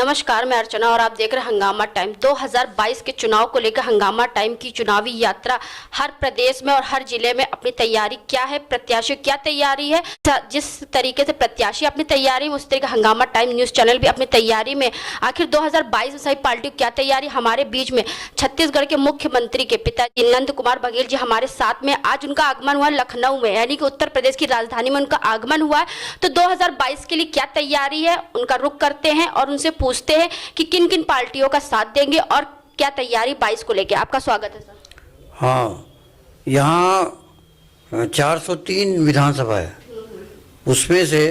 नमस्कार, मैं अर्चना और आप देख रहे हैं हंगामा टाइम। 2022 के चुनाव को लेकर हंगामा टाइम की चुनावी यात्रा हर प्रदेश में और हर जिले में अपनी तैयारी क्या है, प्रत्याशी क्या तैयारी है, जिस तरीके से प्रत्याशी अपनी तैयारी में उस तरीके हंगामा टाइम न्यूज चैनल भी अपनी तैयारी में। आखिर 2022 में सही पार्टी क्या तैयारी। हमारे बीच में छत्तीसगढ़ के मुख्यमंत्री के पिताजी नंद कुमार बघेल जी हमारे साथ में। आज उनका आगमन हुआ लखनऊ में, यानी कि उत्तर प्रदेश की राजधानी में उनका आगमन हुआ है। तो 2022 के लिए क्या तैयारी है, उनका रुख करते हैं और उनसे पूछते हैं कि किन किन पार्टियों का साथ देंगे और क्या तैयारी 22 को लेकर। आपका स्वागत है सर। हाँ, यहाँ 403 विधानसभा है, उसमें से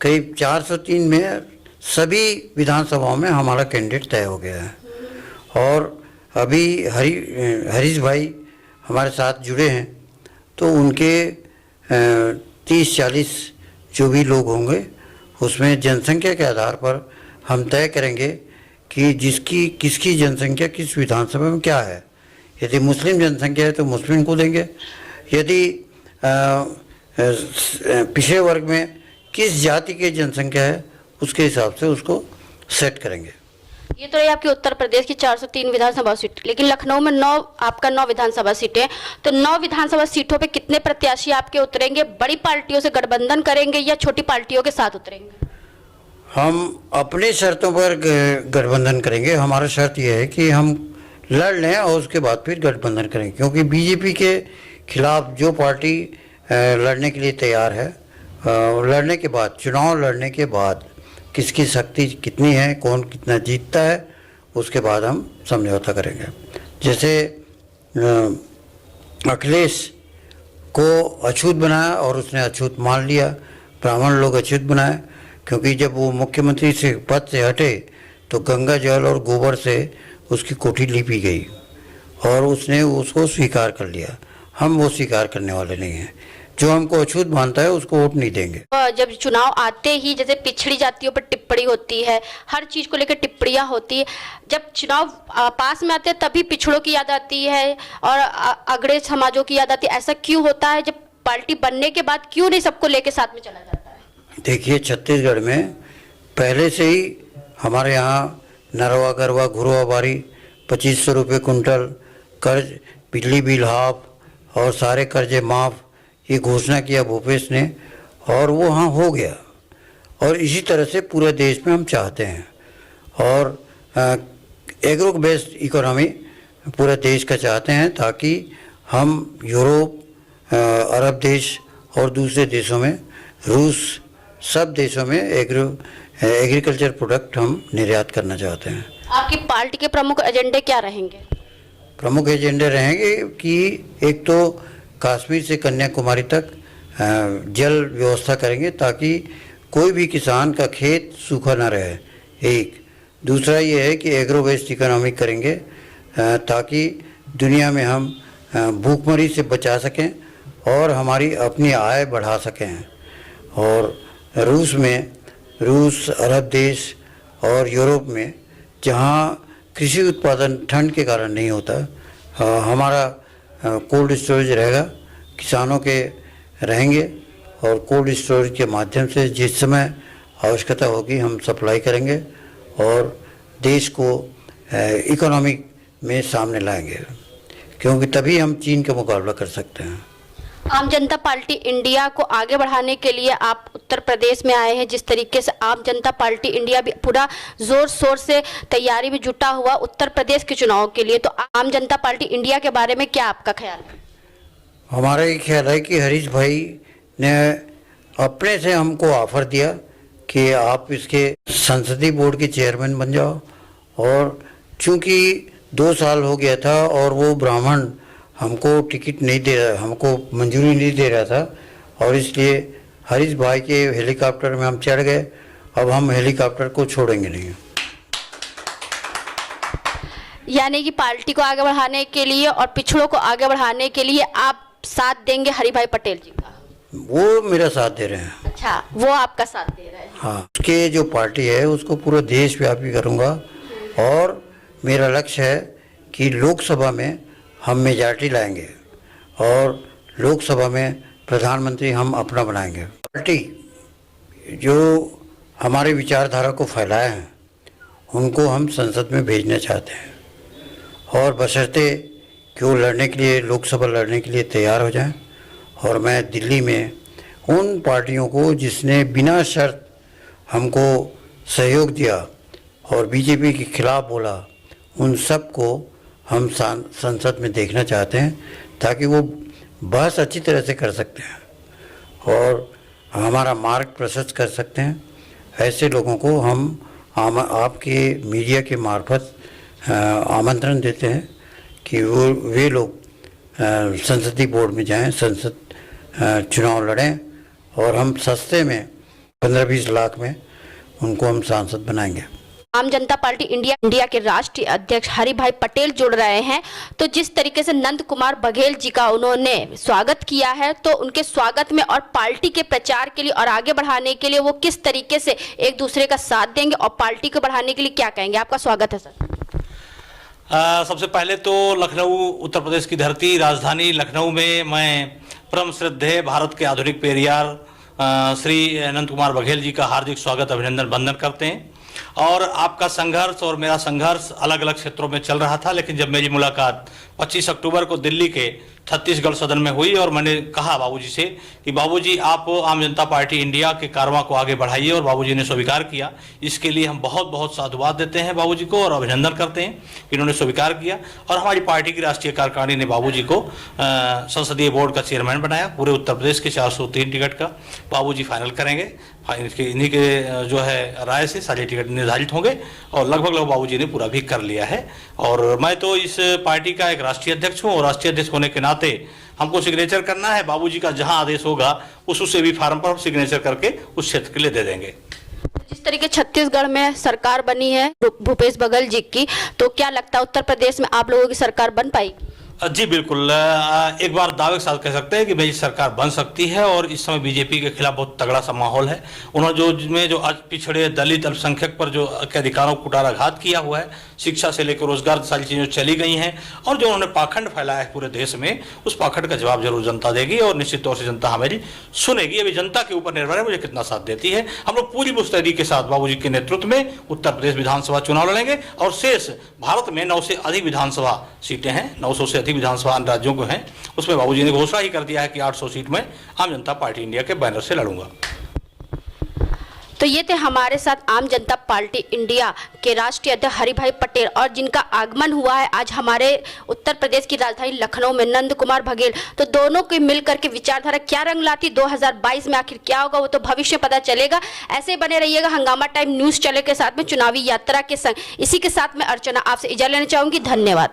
करीब 403 में सभी विधानसभाओं में हमारा कैंडिडेट तय हो गया है। और अभी हरीश भाई हमारे साथ जुड़े हैं, तो उनके 30-40 जो भी लोग होंगे उसमें जनसंख्या के आधार पर हम तय करेंगे कि किसकी जनसंख्या किस विधानसभा में क्या है। यदि मुस्लिम जनसंख्या है तो मुस्लिम को देंगे, यदि पिछड़े वर्ग में किस जाति की जनसंख्या है उसके हिसाब से उसको सेट करेंगे। ये तो रही आपकी उत्तर प्रदेश की 403 विधानसभा सीट, लेकिन लखनऊ में 9 विधानसभा सीटें। तो 9 विधानसभा सीटों पे कितने प्रत्याशी आपके उतरेंगे? बड़ी पार्टियों से गठबंधन करेंगे या छोटी पार्टियों के साथ उतरेंगे? हम अपने शर्तों पर गठबंधन करेंगे। हमारा शर्त यह है कि हम लड़ लें और उसके बाद फिर गठबंधन करेंगे, क्योंकि बीजेपी के खिलाफ जो पार्टी लड़ने के लिए तैयार है, लड़ने के बाद, चुनाव लड़ने के बाद किसकी शक्ति कितनी है, कौन कितना जीतता है, उसके बाद हम समझौता करेंगे। जैसे अखिलेश को अछूत बनाया और उसने अछूत मान लिया, ब्राह्मण लोग अछूत बनाए, क्योंकि जब वो मुख्यमंत्री से पद से हटे तो गंगा जल और गोबर से उसकी कोठी लीपी गई और उसने उसको स्वीकार कर लिया। हम वो स्वीकार करने वाले नहीं हैं। जो हमको अछूत मानता है उसको वोट नहीं देंगे। जब चुनाव आते ही जैसे पिछड़ी जातियों पर टिप्पणी होती है, हर चीज को लेकर टिप्पणियां होती है, जब चुनाव पास में आते हैं तभी पिछड़ों की याद आती है और अगड़े समाजों की याद आती है। ऐसा क्यों होता है? जब पार्टी बनने के बाद क्यों नहीं सबको लेके साथ में चला जाता है? देखिए, छत्तीसगढ़ में पहले से ही हमारे यहाँ नरवा गरवा घुरवा बारी 2500 रुपये कुंटल, कर्ज, बिजली बिल हाफ और सारे कर्जे माफ़, ये घोषणा किया भूपेश ने और वो हाँ हो गया। और इसी तरह से पूरे देश में हम चाहते हैं। और एग्रो बेस्ड इकोनॉमी पूरे देश का चाहते हैं, ताकि हम यूरोप, अरब देश और दूसरे देशों में, रूस, सब देशों में एग्रीकल्चर प्रोडक्ट हम निर्यात करना चाहते हैं। आपकी पार्टी के प्रमुख एजेंडे क्या रहेंगे? प्रमुख एजेंडे रहेंगे कि एक तो कश्मीर से कन्याकुमारी तक जल व्यवस्था करेंगे, ताकि कोई भी किसान का खेत सूखा ना रहे। एक दूसरा ये है कि एग्रो वेस्ट इकोनॉमी करेंगे, ताकि दुनिया में हम भूखमरी से बचा सकें और हमारी अपनी आय बढ़ा सकें। और रूस, अरब देश और यूरोप में जहाँ कृषि उत्पादन ठंड के कारण नहीं होता, हमारा कोल्ड स्टोरेज रहेगा, किसानों के रहेंगे और कोल्ड स्टोरेज के माध्यम से जिस समय आवश्यकता होगी हम सप्लाई करेंगे और देश को इकोनॉमिक में सामने लाएंगे, क्योंकि तभी हम चीन का मुकाबला कर सकते हैं। आम जनता पार्टी इंडिया को आगे बढ़ाने के लिए आप उत्तर प्रदेश में आए हैं। जिस तरीके से आम जनता पार्टी इंडिया भी पूरा जोर शोर से तैयारी में जुटा हुआ उत्तर प्रदेश के चुनाव के लिए, तो आम जनता पार्टी इंडिया के बारे में क्या आपका ख्याल है? हमारा ये ख्याल है कि हरीश भाई ने अपने से हमको ऑफर दिया कि आप इसके संसदीय बोर्ड के चेयरमैन बन जाओ, और चूंकि 2 साल हो गया था और वो ब्राह्मण हमको टिकट नहीं दे रहा, हमको मंजूरी नहीं दे रहा था, और इसलिए हरीश भाई के हेलीकॉप्टर में हम चढ़ गए। अब हम हेलीकॉप्टर को छोड़ेंगे नहीं। यानी कि पार्टी को आगे बढ़ाने के लिए और पिछड़ों को आगे बढ़ाने के लिए आप साथ देंगे हरि भाई पटेल जी का? वो मेरा साथ दे रहे हैं। अच्छा, वो आपका साथ दे रहे हैं? हाँ, उसके जो पार्टी है उसको पूरा देशव्यापी करूँगा और मेरा लक्ष्य है कि लोकसभा में हम मेजॉरिटी लाएंगे और लोकसभा में प्रधानमंत्री हम अपना बनाएंगे। पार्टी जो हमारी विचारधारा को फैलाए हैं उनको हम संसद में भेजना चाहते हैं और बशर्ते कि वो लड़ने के लिए, लोकसभा लड़ने के लिए तैयार हो जाएं। और मैं दिल्ली में उन पार्टियों को जिसने बिना शर्त हमको सहयोग दिया और बीजेपी के खिलाफ बोला, उन सब को हम संसद में देखना चाहते हैं ताकि वो बहस अच्छी तरह से कर सकते हैं और हमारा मार्ग प्रशस्त कर सकते हैं। ऐसे लोगों को हम आपके मीडिया के मार्फत आमंत्रण देते हैं कि वे लोग संसदीय बोर्ड में जाएं, संसद चुनाव लड़ें और हम सस्ते में 15-20 लाख में उनको हम सांसद बनाएंगे। आम जनता पार्टी इंडिया के राष्ट्रीय अध्यक्ष हरि भाई पटेल जुड़ रहे हैं, तो जिस तरीके से नंद कुमार बघेल जी का उन्होंने स्वागत किया है, तो उनके स्वागत में और पार्टी के प्रचार के लिए और आगे बढ़ाने के लिए वो किस तरीके से एक दूसरे का साथ देंगे और पार्टी को बढ़ाने के लिए क्या कहेंगे? आपका स्वागत है सर। सबसे पहले तो लखनऊ, उत्तर प्रदेश की धरती, राजधानी लखनऊ में मैं परम श्रद्धेय भारत के आधुनिक पेरियार श्री नंद कुमार बघेल जी का हार्दिक स्वागत, अभिनंदन, वंदन करते हैं। और आपका संघर्ष और मेरा संघर्ष अलग अलग क्षेत्रों में चल रहा था, लेकिन जब मेरी मुलाकात 25 अक्टूबर को दिल्ली के छत्तीसगढ़ सदन में हुई और मैंने कहा बाबूजी से कि बाबूजी आप आम जनता पार्टी इंडिया के कारवां को आगे बढ़ाइए, और बाबूजी ने स्वीकार किया। इसके लिए हम बहुत बहुत साधुवाद देते हैं बाबूजी को और अभिनंदन करते हैं कि इन्होंने स्वीकार किया। और हमारी पार्टी की राष्ट्रीय कार्यकारिणी ने बाबूजी को संसदीय बोर्ड का चेयरमैन बनाया। पूरे उत्तर प्रदेश के 403 टिकट का बाबूजी फाइनल करेंगे। इन्हीं के जो है राय से सारे टिकट निर्धारित होंगे और लगभग बाबूजी ने पूरा भी कर लिया है। और मैं तो इस पार्टी का एक राष्ट्रीय अध्यक्ष हूँ और राष्ट्रीय अध्यक्ष होने के नाते हमको सिग्नेचर करना है। बाबूजी का जहां आदेश होगा उससे भी फार्म पर हम सिग्नेचर करके उस क्षेत्र के लिए दे देंगे। जिस तरीके छत्तीसगढ़ में सरकार बनी है भूपेश बघेल जी की, तो क्या लगता है उत्तर प्रदेश में आप लोगों की सरकार बन पाएगी? जी बिल्कुल, एक बार दावे के साथ कह सकते हैं कि मेरी सरकार बन सकती है। और इस समय बीजेपी के खिलाफ बहुत तगड़ा सा माहौल है। उन्होंने जो आज पिछड़े, दलित, अल्पसंख्यक पर जो के अधिकारों को कुठाराघात किया हुआ है, शिक्षा से लेकर रोजगार, सारी चीजें चली गई हैं, और जो उन्होंने पाखंड फैलाया है पूरे देश में, उस पाखंड का जवाब जरूर जनता देगी और निश्चित तौर से जनता हमारी सुनेगी। अभी जनता के ऊपर निर्भर है मुझे कितना साथ देती है। हम लोग पूरी मुस्तैदी के साथ बाबूजी के नेतृत्व में उत्तर प्रदेश विधानसभा चुनाव लड़ेंगे और शेष भारत में 900 से अधिक विधानसभा सीटें हैं, 900 से अधिक विधानसभा अन्य राज्यों को हैं। उसमें बाबूजी ने घोषणा ही कर दिया है कि 800 सीट में आम जनता पार्टी इंडिया के बैनर से लड़ूंगा। तो ये थे हमारे साथ आम जनता पार्टी इंडिया के राष्ट्रीय अध्यक्ष हरि भाई पटेल, और जिनका आगमन हुआ है आज हमारे उत्तर प्रदेश की राजधानी लखनऊ में, नंद कुमार बघेल। तो दोनों के मिलकर के विचारधारा क्या रंग लाती 2022 में आखिर क्या होगा वो तो भविष्य पता चलेगा। ऐसे बने रहिएगा हंगामा टाइम न्यूज चैनल के साथ में चुनावी यात्रा के संग। इसी के साथ में अर्चना आपसे इजाजत लेना चाहूंगी। धन्यवाद।